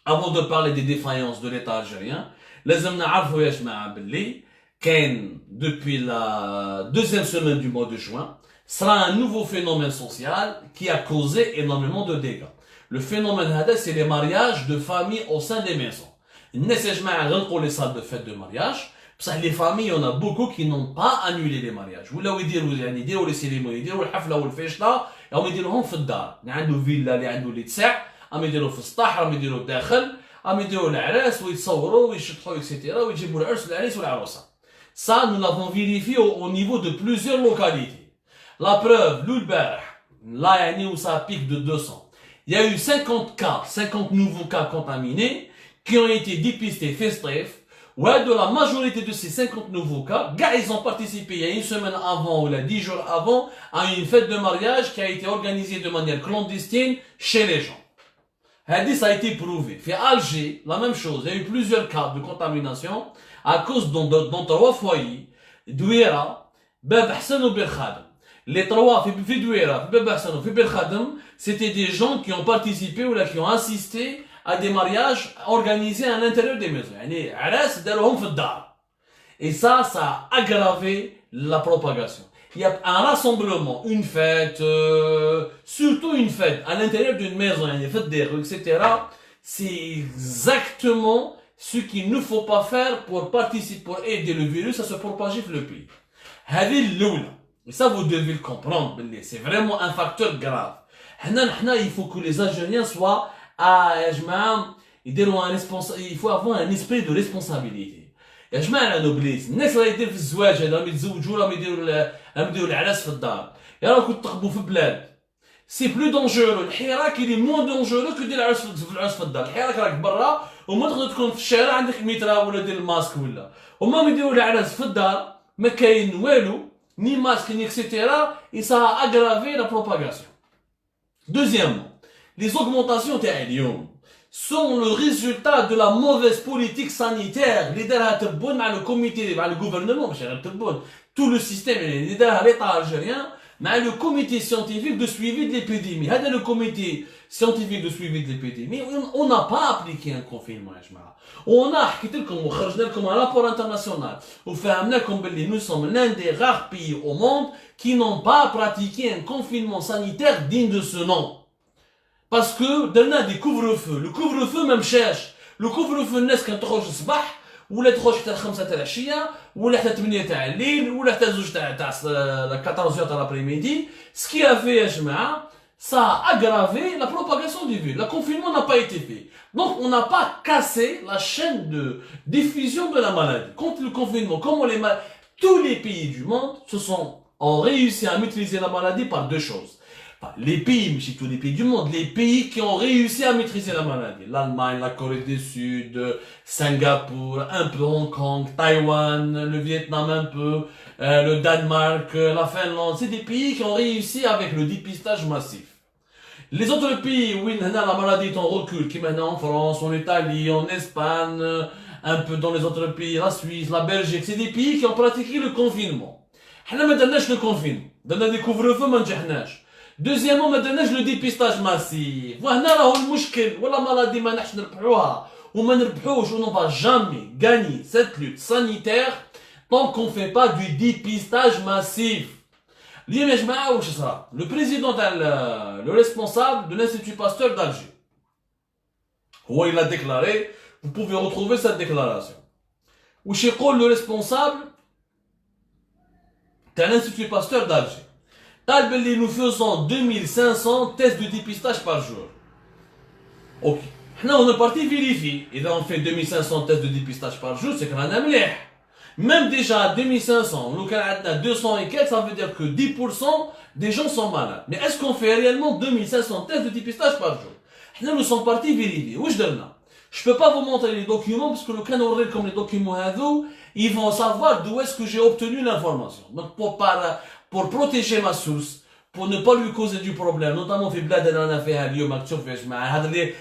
avant de parler des défaillances de l'État algérien, لازم نعرفوا يا جماعة باللي كان depuis la deuxième semaine du mois de juin sera un nouveau phénomène social qui a causé énormément de dégâts. Le phénomène هذا c'est les mariages de familles au sein des maisons. الناس يا جماعة غلقوا les salles de fête de mariage. بصح les familles, il y en a beaucoup qui n'ont pas annulé les mariages. ولاو يديروا les cérémonies, يديروا الحفلة والفيشطة، راهم يديروهم في الدار. اللي عنده فيلا اللي عنده اللي تسع، راهم يديروا في السطح، راهم يديروا الداخل، راهم يديروا العراس ويتصوروا ويشطحوا etc. ويجيبوا العرس والعريس والعروسة. Ça, nous l'avons vérifié au niveau de plusieurs localités. La preuve, l'Ulberh, là où ça pique de 200. Il y a eu 50 nouveaux cas contaminés qui ont été dépistés festif. Ouais, de la majorité de ces 50 nouveaux cas, gars, ils ont participé il y a une semaine avant ou là 10 jours avant à une fête de mariage qui a été organisée de manière clandestine chez les gens. Ça a été prouvé. Fait Alger, la même chose. Il y a eu plusieurs cas de contamination à cause dans 3 foyers. Douira, Bab Hassan ou Bir Khadem. Les 3, في Douira, Bab Hassan ou Bir Khadem, c'était des gens qui ont participé ou là qui ont assisté à des mariages organisés à l'intérieur des maisons. Et ça a aggravé la propagation. Il y a un rassemblement, une fête, surtout une fête à l'intérieur d'une maison, une fête des rues, etc. C'est exactement ce qu'il ne faut pas faire pour participer, pour aider le virus à se propager dans le pays. Et ça, vous devez le comprendre, c'est vraiment un facteur grave. Il faut que les Algériens soient il faut avoir un esprit de responsabilité. يا جماعه نوبليس الناس اللي يدير في الزواج راهم يتزوجوا راهم يديروا العراس في الدار يا راكم تقبوا في بلاد سي بلو دونجورو الحراك اللي موان دونجورو كو دير العراس في الدار الحراك راك برا وما تقدر تكون في الشارع عندك ميترا ولا دير الماسك ولا هما يديروا العراس في الدار ما كاين والو ني ماسك ني اكسيتيرا اي سا اغرافي لا بروباغاسيون. Deuxièmement, les augmentations تاع اليوم sont le résultat de la mauvaise politique sanitaire. Le comité, le gouvernement, tout le système, l'État algérien, le comité scientifique de suivi de l'épidémie. Le comité scientifique de suivi de l'épidémie, on n'a pas appliqué un confinement. On a comme un rapport international. Nous sommes l'un des rares pays au monde qui n'ont pas pratiqué un confinement sanitaire digne de ce nom. Parce que dans des couvre-feux, le couvre-feu même cherche. Le couvre-feu الناس كان تخرج الصباح ولا تخرج حتى 5 تاع العشيه ولا حتى 8 تاع الليل ولا حتى 2 تاع 14 تاع l'après-midi. Ce qui a fait يا جماعه ça a aggravé la propagation du virus. Le confinement n'a pas été fait. Donc on n'a pas cassé la chaîne de diffusion de la maladie. Contre le confinement, tous les pays du monde ont réussi à maîtriser la maladie par 2 choses. Les pays, mais c'est tous les pays du monde, les pays qui ont réussi à maîtriser la maladie. L'Allemagne, la Corée du Sud, Singapour, un peu Hong Kong, Taïwan, le Vietnam un peu, le Danemark, la Finlande. C'est des pays qui ont réussi avec le dépistage massif. Les autres pays où la maladie est en recul, qui maintenant en France, en Italie, en Espagne, un peu dans les autres pays, la Suisse, la Belgique, c'est des pays qui ont pratiqué le confinement. Nous ما درناش le confinement. درنا des couvre-feux ما نجحناش. Deuxièmement, ما درناش le dépistage massif. وهنا راهو المشكل ولا maladie ما نحش نربحوها وما نربحوش on ne va jamais gagner cette lutte sanitaire tant qu'on fait pas du dépistage massif. اليوم يا جماعه واش صرا le président le responsable de l'Institut Pasteur d'Alger il a déclaré, vous pouvez retrouver cette déclaration واش يقول le responsable de l'Institut Pasteur d'Alger. Nous faisons 2500 tests de dépistage par jour. Ok. On est parti vérifier. Et là, on fait 2500 tests de dépistage par jour, c'est qu'on a مليح. Même déjà à 2500, nous avons 200 et quelques, ça veut dire que 10% des gens sont malades. Mais est-ce qu'on fait réellement 2500 tests de dépistage par jour? Nous sommes partis vérifier. Où je donne? Je peux pas vous montrer les documents parce que le canal comme les documents ils vont savoir d'où est-ce que j'ai obtenu l'information. Donc pour protéger ma source, pour ne pas lui causer du problème, notamment في بلاد اللي انا فيها اليوم راك تشوف يا جماعه هذا اللي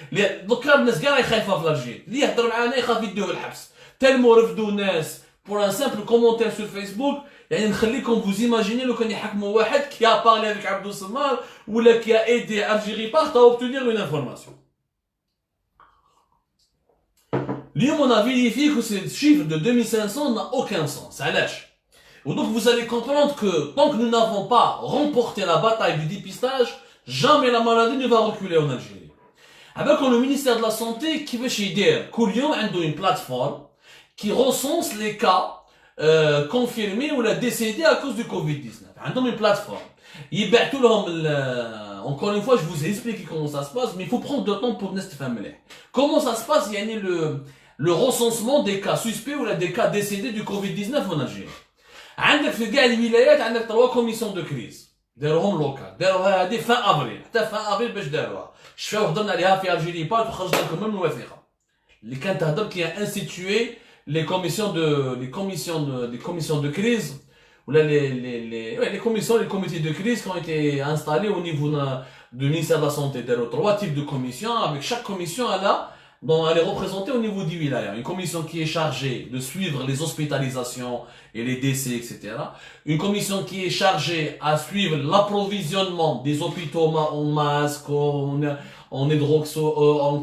دوكا الناس كاع خايفه في الجيل اللي يهضر معنا يخاف يدوه الحبس تالمو رفدوا ناس pour un simple commentaire sur Facebook. يعني نخليكم vous imaginez لو كان يحكموا واحد qui a parlé avec Abdou Samar ولا qui a aidé Algérie-Part à obtenir une information. اليوم on a vérifié que ce chiffre de 2500 n'a aucun sens. علاش؟ Donc vous allez comprendre que tant que nous n'avons pas remporté la bataille du dépistage, jamais la maladie ne va reculer en Algérie. Avec le ministère de la Santé qui veut dire qu'il y a une plateforme qui recense les cas confirmés ou la décédés à cause du Covid-19. Ils ont une plateforme. Encore une fois, je vous ai expliqué comment ça se passe, mais il faut prendre du temps pour nous familier. Comment ça se passe? Il y a le recensement des cas suspects ou des cas décédés du Covid-19 en Algérie. عندك في كاع الولايات عندك 3 كوميسيون دو كريز داروهم لوكال داروها هذه فان افريل حتى فان افريل باش داروها شفاو هضرنا عليها في الجيري بارت وخرجنا لكم من الوثيقه اللي كان تهضر qui a institué les commissions de crise ou là les commissions, les comités de crise qui ont été installés au niveau du ministère de la Santé. Il y a trois types de commissions. Avec chaque commission, elle est représentée au niveau du wilaya. Une commission qui est chargée de suivre les hospitalisations et les décès, etc. Une commission qui est chargée à suivre l'approvisionnement des hôpitaux en masques, en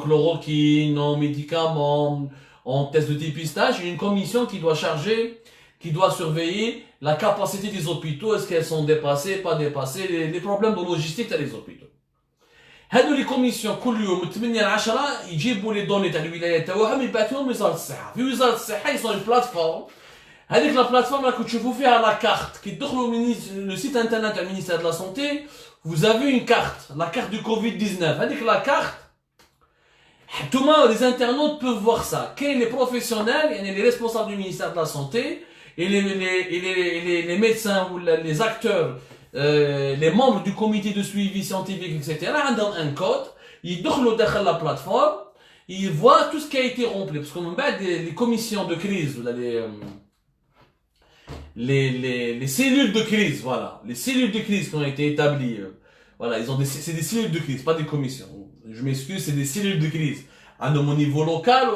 chloroquine, en médicaments, en tests de dépistage. Et une commission qui doit surveiller la capacité des hôpitaux, est-ce qu'elles sont dépassées, pas dépassées, les problèmes de logistique dans les hôpitaux. هادو لي كوميسيون كل يوم من 8 ل 10 يجيبوا لي دوني تاع الولايات تاعهم يبعثوهم لوزاره الصحه. في وزاره الصحه يصون بلاتفورم، هذيك لا بلاتفورم راكم تشوفوا فيها لا كارت. كي تدخلوا لو سيت انترنت تاع المينيستير دو لا سونتي vous avez une carte, la carte du Covid-19. هذيك لا كارت نتوما les internautes peuvent voir ça. كاين les professionnels يعني les responsables du ministère de la santé et les médecins ou les acteurs, les membres du comité de suivi scientifique, etc. عندهم un code, يدخلوا داخل la plateforme, ils voient tout ce qui a été rempli. Parce que les commissions de crise, les cellules de crise, voilà, les cellules de crise qui ont été établies, voilà, c'est des cellules de crise, pas des commissions. Je m'excuse, c'est des cellules de crise. Au niveau local, ou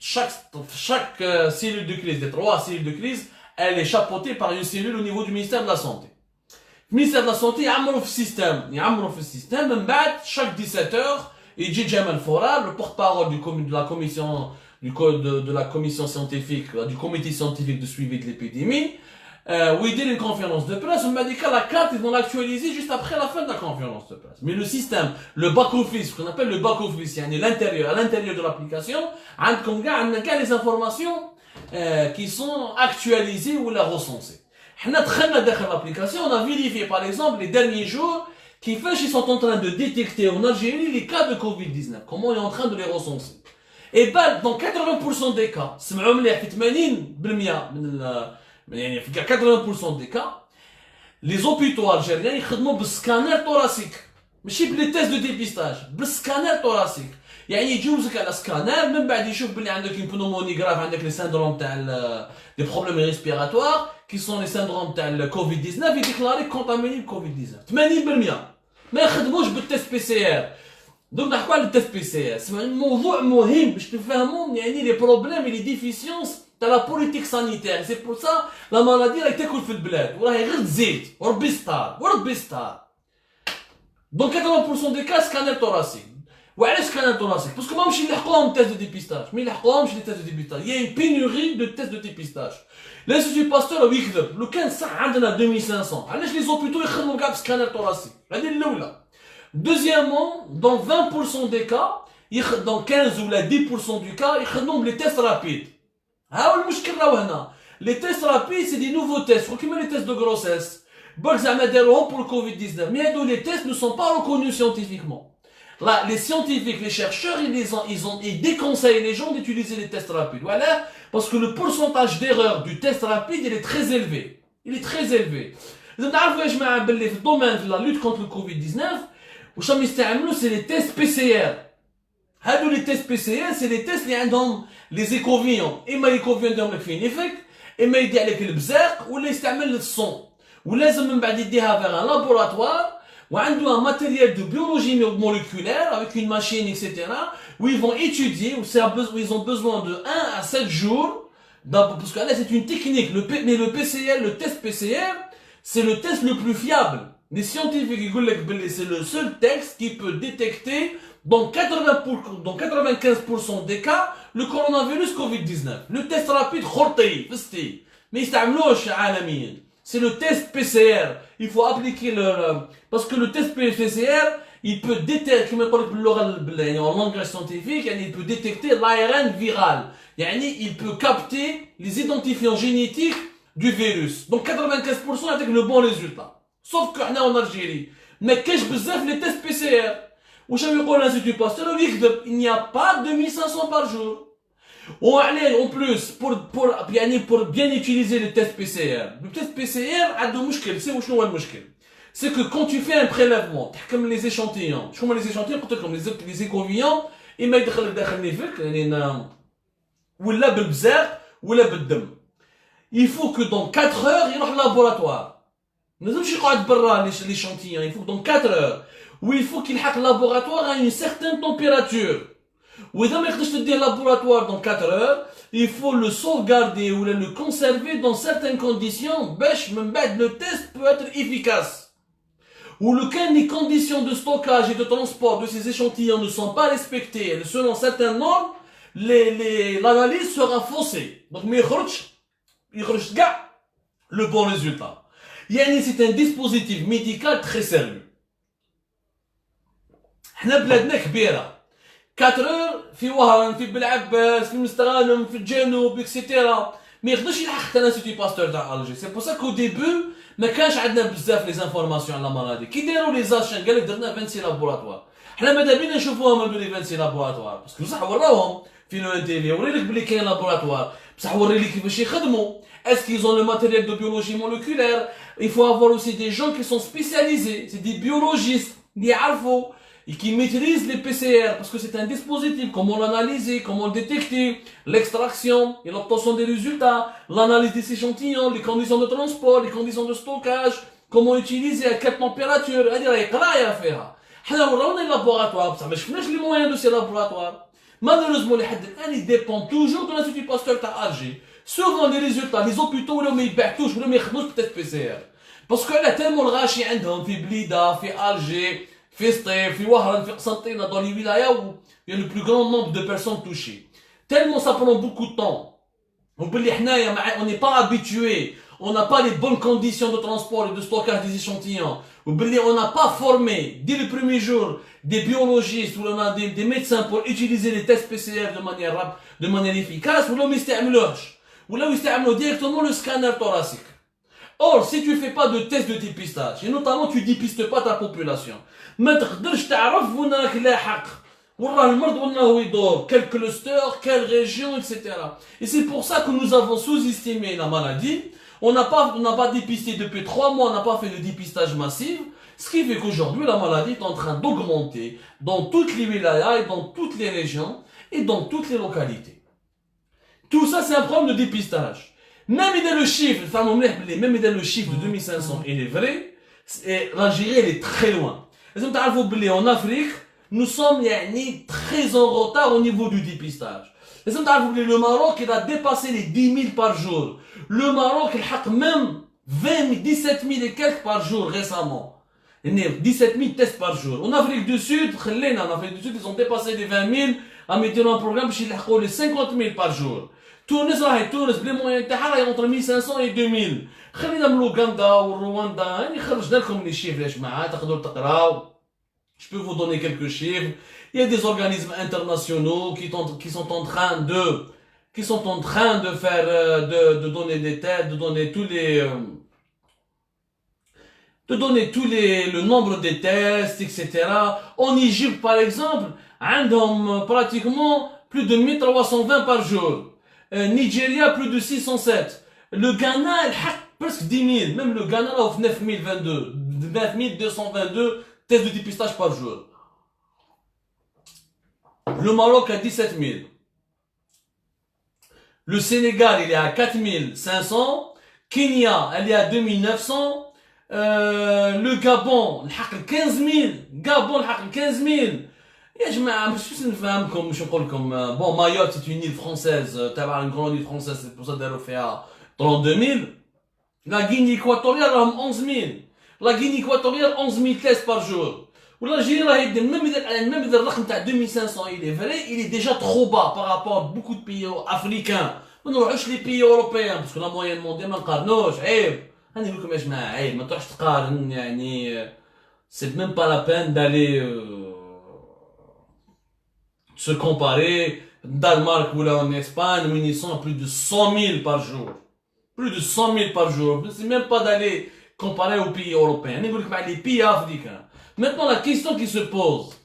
chaque cellule de crise, des 3 cellules de crise, elle est chapeautée par une cellule au niveau du ministère de la Santé. Le ministère de la Santé, يعمروا في السيستم. من بعد chaque 17 heures, يجي جمال فورا, le porte-parole de la commission scientifique, du comité scientifique de suivi de l'épidémie, où il dit une conférence de presse. On m'a dit que la carte, ils vont l'actualiser juste après la fin de la conférence de presse. Mais le système, le back-office, ce qu'on appelle le back-office, à l'intérieur de l'application, on a les informations qui sont actualisées ou la recensées. On a dans l'application, on a vérifié par exemple les derniers jours qui fait qu'ils sont en train de détecter en Algérie les cas de Covid-19. Comment on est en train de les recenser. Et ben, dans 80% des cas, c'est 80% des cas, les hôpitaux algériens ils خدموا بالسكانر thoracique. ماشي بلي تيست دو ديبيستاج، بالسكانر thoracique. يعني يجوزك على سكانر من بعد يشوف بلي عندك une pneumonie grave, عندك les syndromes تاع des problèmes respiratoires qui sont les syndromes تاع le Covid-19 يديكلاري contaminé le Covid-19. 80% ما يخدموش بالتيست بي سي ار. دوك نحكوا على التيست بي سي ار. موضوع مهم باش تفهموا يعني les problèmes et les déficiences تاع la politique sanitaire. C'est pour ça la maladie راهي تاكل في البلاد وراهي غير تزيد وربي ستار. Donc 80% des cas scanner thoracique. وعلاش scanner thoracique؟ Parce que ماهمش يلحقوهم تيست دو ديبيستاج، ما يلحقوهمش لي تيست دو ديبيستاج. Il y a une pénurie de tests de dépistage. L'Institut Pasteur راهو يكذب، لو كان صح عندنا 2500، علاش لي زوبيتو يخدموا كاع بسكانر thoracique؟ هذه الأولى. Deuxièmement, dans 20% des cas, dans 15 ou 10% du cas, يخدموا les tests rapides. ها هو المشكل راهو هنا. Les tests rapides c'est des nouveaux tests, comme les tests de grossesse. برك زعما داروهم pour le Covid-19. Mais les tests ne sont pas reconnus scientifiquement. Là, les scientifiques, les chercheurs, ils déconseillent les gens d'utiliser les tests rapides. Voilà, parce que le pourcentage d'erreur du test rapide, il est très élevé. Vous savez, je m'appelle dans le domaine de la lutte contre le Covid-19, c'est les tests PCR. Les tests PCR, c'est les tests qui ont les écovions. Et les écovions ont fait un effet, et ils disent avec le bzerk, ou ils utilisent le son. Ou les hommes vers un laboratoire, où ils ont un matériel de biologie moléculaire, avec une machine, etc., où ils vont étudier, où ils ont besoin de 1 à 7 jours, parce que là, c'est une technique, mais le PCR, le test PCR, c'est le test le plus fiable. Les scientifiques, c'est le seul test qui peut détecter, dans 95% des cas, le coronavirus Covid-19. Le test rapide, mais c'est le test PCR. Il faut appliquer parce que le test PCR, il peut détecter, en langage scientifique, il peut détecter l'ARN viral. Il peut capter les identifiants génétiques du virus. Donc 95% avec le bon résultat. Sauf qu'on a en Algérie. Mais qu'est-ce que c'est les tests PCR? Ou je vais l'Institut Pasteur, il n'y a pas 2500 par jour. En plus, pour bien utiliser le test PCR, le test PCR a deux mouchkels. C'est que quand tu fais un prélèvement, comme les échantillons, comme les échantillons, les écovions, اما يدخلك داخل نيفك يعني ولا بالبزاق ولا بالدم. Il faut que dans 4 heures يروح لابوراتوار. ما لازمش يقعد برا l'échantillon. Il faut que dans 4 heures où il faut qu'il يلحق laboratoire à une certaine température. وإذا ما يقدرش تديه laboratoire dans 4 heures, il faut le sauvegarder ou le conserver dans certaines conditions باش من بعد le test peut être efficace. Ou lequel les conditions de stockage et de transport de ces échantillons ne sont pas respectées selon certaines normes, l'analyse sera faussée. Donc mais يخرج كاع le bon résultat. يعني c'est un dispositif médical très sérieux. حنا بلادنا كبيرة. 4 heures في وهران في بلعباس في مستغانم في الجنوب اكسيتيرا ما يقدرش يلحق حتى لانستيتي باستور تاع الجي. سي بور سا كو ديبو ما كانش عندنا بزاف لي زانفورماسيون على مالادي. كي داروا لي زاشان قال لك درنا 26 لابوراتوار. حنا ماذا بينا نشوفوهم هادو لي 26 لابوراتوار باسكو بصح وراوهم في لو ان تي في وريلك بلي كاين لابوراتوار بصح وريلك كيفاش يخدموا. Est-ce qu'ils ont le matériel de biologie moléculaire? Il faut avoir aussi des gens qui sont spécialisés, c'est des biologistes, des arfos, et qui maîtrisent les PCR, parce que c'est un dispositif, comment l'analyser, comment le détecter, l'extraction et l'obtention des résultats, l'analyse des échantillons, les conditions de transport, les conditions de stockage, comment utiliser, à quelle température, c'est-à-dire قرايه فيها. حنا وراونا اللابوراتوار بصح ما شفناش لي مويان دو سي لابوراتوار. Malheureusement لحد الان il dépend toujours de l'Institut Pasteur تاع Alger. Souvent les résultats, les hôpitaux ولا ما يبعثوش ولا ما يخدموش بالتست بي سي ار. باسكو على تالمون الغاشي عندهم في بليده في الجي في سطيف في وهران في قسنطينه dans les wilayas où il y a le plus grand nombre de personnes touchées. Tellement ça prend beaucoup de temps. وباللي حنايا on n'est pas habitué, on n'a pas les bonnes conditions de transport et de stockage des échantillons. وباللي on n'a pas formé dès le premier jour des biologistes ou on a des médecins pour utiliser les tests PCR de manière efficace ولا ما يستعملوهش ولا يستعملوا directement le scanner thoracique. Or, si tu fais pas de test de dépistage, et notamment tu dépistes pas ta population, ما تقدرش تعرف وين راك لاحق وين راه المرض وين راهو يدور, quel cluster, quelle région, etc. Et c'est pour ça que nous avons sous-estimé la maladie. On n'a pas dépisté depuis 3 mois, on n'a pas fait de dépistage massif, ce qui fait qu'aujourd'hui la maladie est en train d'augmenter dans toutes les wilayas et dans toutes les régions et dans toutes les localités. Tout ça c'est un problème de dépistage. Même dans le chiffre, même dans le chiffre de 2500, il est vrai, l'Algérie elle est très loin. En Afrique, nous sommes très en retard au niveau du dépistage. Le Maroc il a dépassé les 10 000 par jour. Le Maroc il a même 17 000 et quelques par jour récemment. 17 000 tests par jour. En Afrique du Sud, ils ont dépassé les 20 000 en mettant un programme qui a les 50 000 par jour. Tunis بلي موين تاعها راهي entre 1500 et 2000. خلينا من اوغندا والرواندا يعني خرجنا لكم لي شيفر يا جماعه تقدروا تقراو. Je peux vous donner quelques chiffres. Il y a des organismes internationaux qui sont en train de faire de donner des tests, de donner le nombre des tests, etc. En Égypte par exemple, عندهم pratiquement plus de 1320 par jour. Nigeria plus de 607. Le Ghana, il a presque 10 000. Même le Ghana, là, offre 9222 tests de dépistage par jour. Le Maroc a 17 000. Le Sénégal, il est à 4 500. Kenya, elle est à 2 900. Le Gabon, il a 15 000. Gabon, il a 15 000. يا جماعة مش نفهمكم مش نقولكم bon Mayotte c'est une île française تبع une grande île française c'est pour ça داروا فيها 32 000. La Guinée équatoriale راهم 11 000. La Guinée équatoriale 11 000 tests par jour. والألجيري راه يدير même إذا الرقم تاع 2500 il est vrai, il est déjà trop bas par rapport à beaucoup de pays africains. ما نروحوش les pays européens parce que la moyenne mondiale ما نقارنوش عيب. أنا نقول لكم يا جماعة عيب ما تروحش تقارن يعني c'est même pas la peine d'aller se comparer. Danemark ou là en Espagne, où ils sont à plus de 100 000 par jour. Plus de 100 000 par jour. C'est même pas d'aller comparer aux pays européens. Les pays africains. Maintenant, la question qui se pose.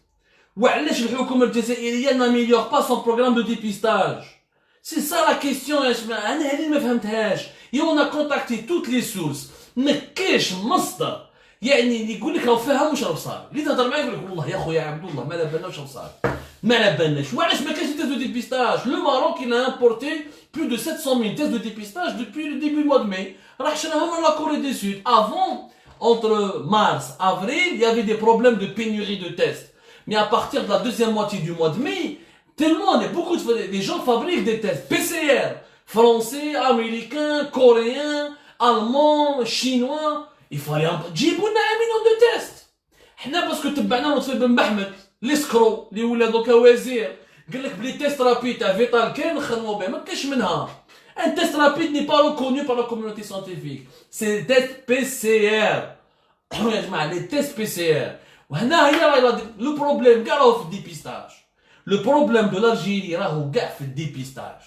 وعلاش الحكومة الجزائرية n'améliore pas son programme de dépistage? C'est ça la question يا جماعة. أنا هذه ما فهمتهاش. Et on a contacté toutes les sources. ما كاينش مصدر يعني اللي يقول لك راه فاهم واش راه صار، اللي تهضر معاه يقول لك والله يا خويا عبد الله ما على بالناش واش صار، ما على بالناش. وعلاش ما كاينش تيست دو ديبيستاج؟ لو ماروك il a importé plus de 700 000 tests de dépistage depuis le début du mois de mai. راح شراهم من la Corée du Sud. Avant, entre mars avril, il y avait des problèmes de pénurie de tests. Mais à partir de la deuxième moitié du mois de mai, tellement les gens fabriquent des tests PCR, français, américains, coréens, allemands, chinois. Il fallait تجيبوا لنا 1 million de tests. حنا باسكو تبعنا لطفي بن محمد ليسكرو اللي ولا دوكا وزير قال لك بلي تيست رابيد تاع فيتال كاين نخدموا به، ما كاينش منها. ان تيست رابيد ني با ريكونو بار لا كوميونيتي ساينتيفيك، سي تيست بي سي ار. يا جماعه لي تيست بي سي ار. وهنا هي لو بروبليم كاع راهو في الديبيستاج. لو بروبليم دو l'Algérie راهو كاع في الديبيستاج.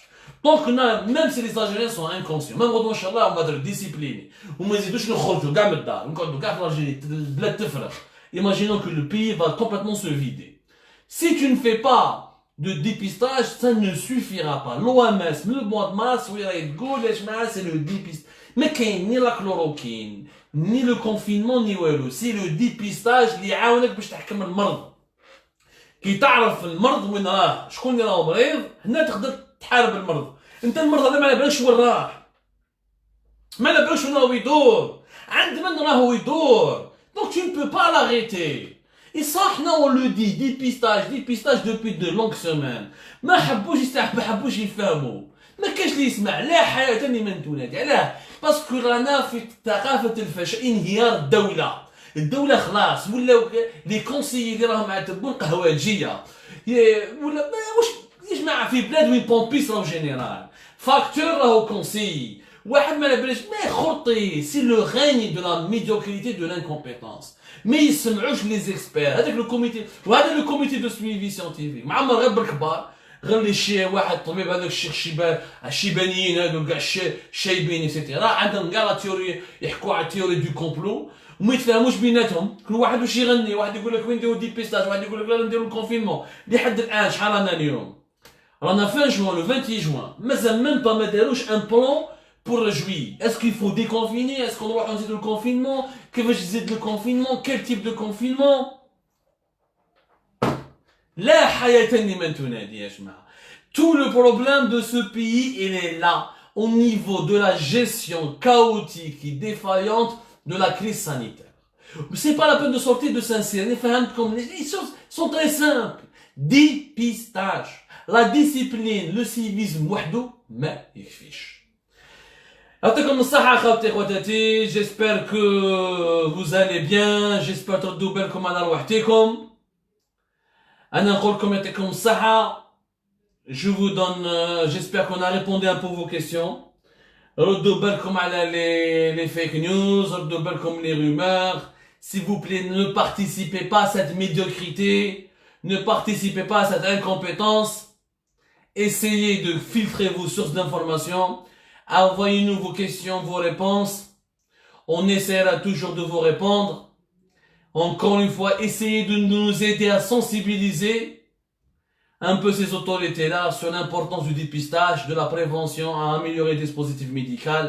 دونك ميم سي لي زالجيريان سون انكونسيون، ميم غدوه ان شاء الله هما دروا ديسيبليني وما يزيدوش نخرجوا كاع من الدار، نقعدوا كاع في l'Algérie البلاد تفرغ. Imaginons que le pays va complètement se vider. Si tu ne fais pas de dépistage, ça ne suffira pas. L'OMS, le mois de mars, c'est le dépistage. Mais qu'il n'y a ni la chloroquine, ni le confinement, ni walou. C'est le dépistage qui يعاونك باش تحكم المرض. كي تعرف المرض وين راه، شكون اللي راهو مريض، هنا تقدر تحارب المرض. انت المرض هذا ما على بالكش وين راه. ما على بالكش وين راهو يدور. عند من راهو يدور. Donc tu ne peux pas l'arrêter. Et ça, on le dit, dépistage depuis de longues semaines. ما حبوش يستحب، ما حبوش يفهموا. ما كاينش اللي يسمع، لا حياة لمن تنادي، علاه؟ باسكو رانا في ثقافة الفشل، انهيار الدولة. الدولة خلاص ولاو لي كونسيي اللي راهم يعتبرون قهوجية. ولا واش يا جماعة في بلاد وين بومبيس راهو جينيرال، فاكتور راهو كونسيي. واحد ما باليش ما خرطي، سي لو غاني دو لا ميديوكريتي دو لانكومبيتونس. ما يسمعوش لي زيكسبير. هذاك لو كوميتي، وهذا لو كوميتي دو سويفي سيانتيفيك معمر غير بالكبار، غير لي شي واحد طبيب هذاك الشيخ الشيبانيين هذوك كاع الشايبين ايتترا، عندهم كاع لا تيوري يحكوا على التيوري دو كومبلو وما يتفاهموش بيناتهم. كل واحد واش يغني، واحد يقول لك وين نديرو ديبيستاج، واحد يقول لك لا نديرو الكونفينمون. لحد الان شحال رانا اليوم؟ رانا فان جوان، لو 28 جوان، مازال ميم با ما داروش ان بلان pour le juillet. Est-ce qu'il faut déconfiner? Est-ce qu'on doit changer le confinement? Que veut dire le confinement? Quel type de confinement? لا حياة لمن تنادي يا جماعة. Tout le problème de ce pays, il est là, au niveau de la gestion chaotique et défaillante de la crise sanitaire. C'est pas la peine de sortir de Saint-Cyr. Les choses sont très simples. Dépistage. La discipline, le civisme, وحده ما يكفيش. يعطيكم الصحة أخواتي خواتاتي، j'espère que vous allez bien, j'espère تردوا بالكم على روحتكم. أنا نقول لكم يعطيكم الصحة. Je vous donne, j'espère qu'on a répondu un peu vos questions. ردوا بالكم على les fake news, ردوا بالكم les rumeurs. S'il vous plaît, ne participez pas à cette médiocrité, ne participez pas à cette incompétence. Essayez de filtrer vos sources d'informations. Envoyez-nous vos questions, vos réponses. On essaiera toujours de vous répondre. Encore une fois, essayez de nous aider à sensibiliser un peu ces autorités-là sur l'importance du dépistage, de la prévention, à améliorer le dispositif médical.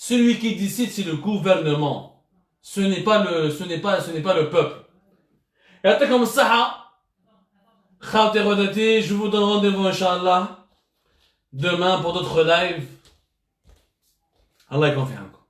Celui qui décide, c'est le gouvernement. Ce n'est pas le peuple. يعطيكم الصحة. خاوتي غداتي، je vous donne rendez-vous Inch'Allah demain pour d'autres lives. الله يكون في عونكم.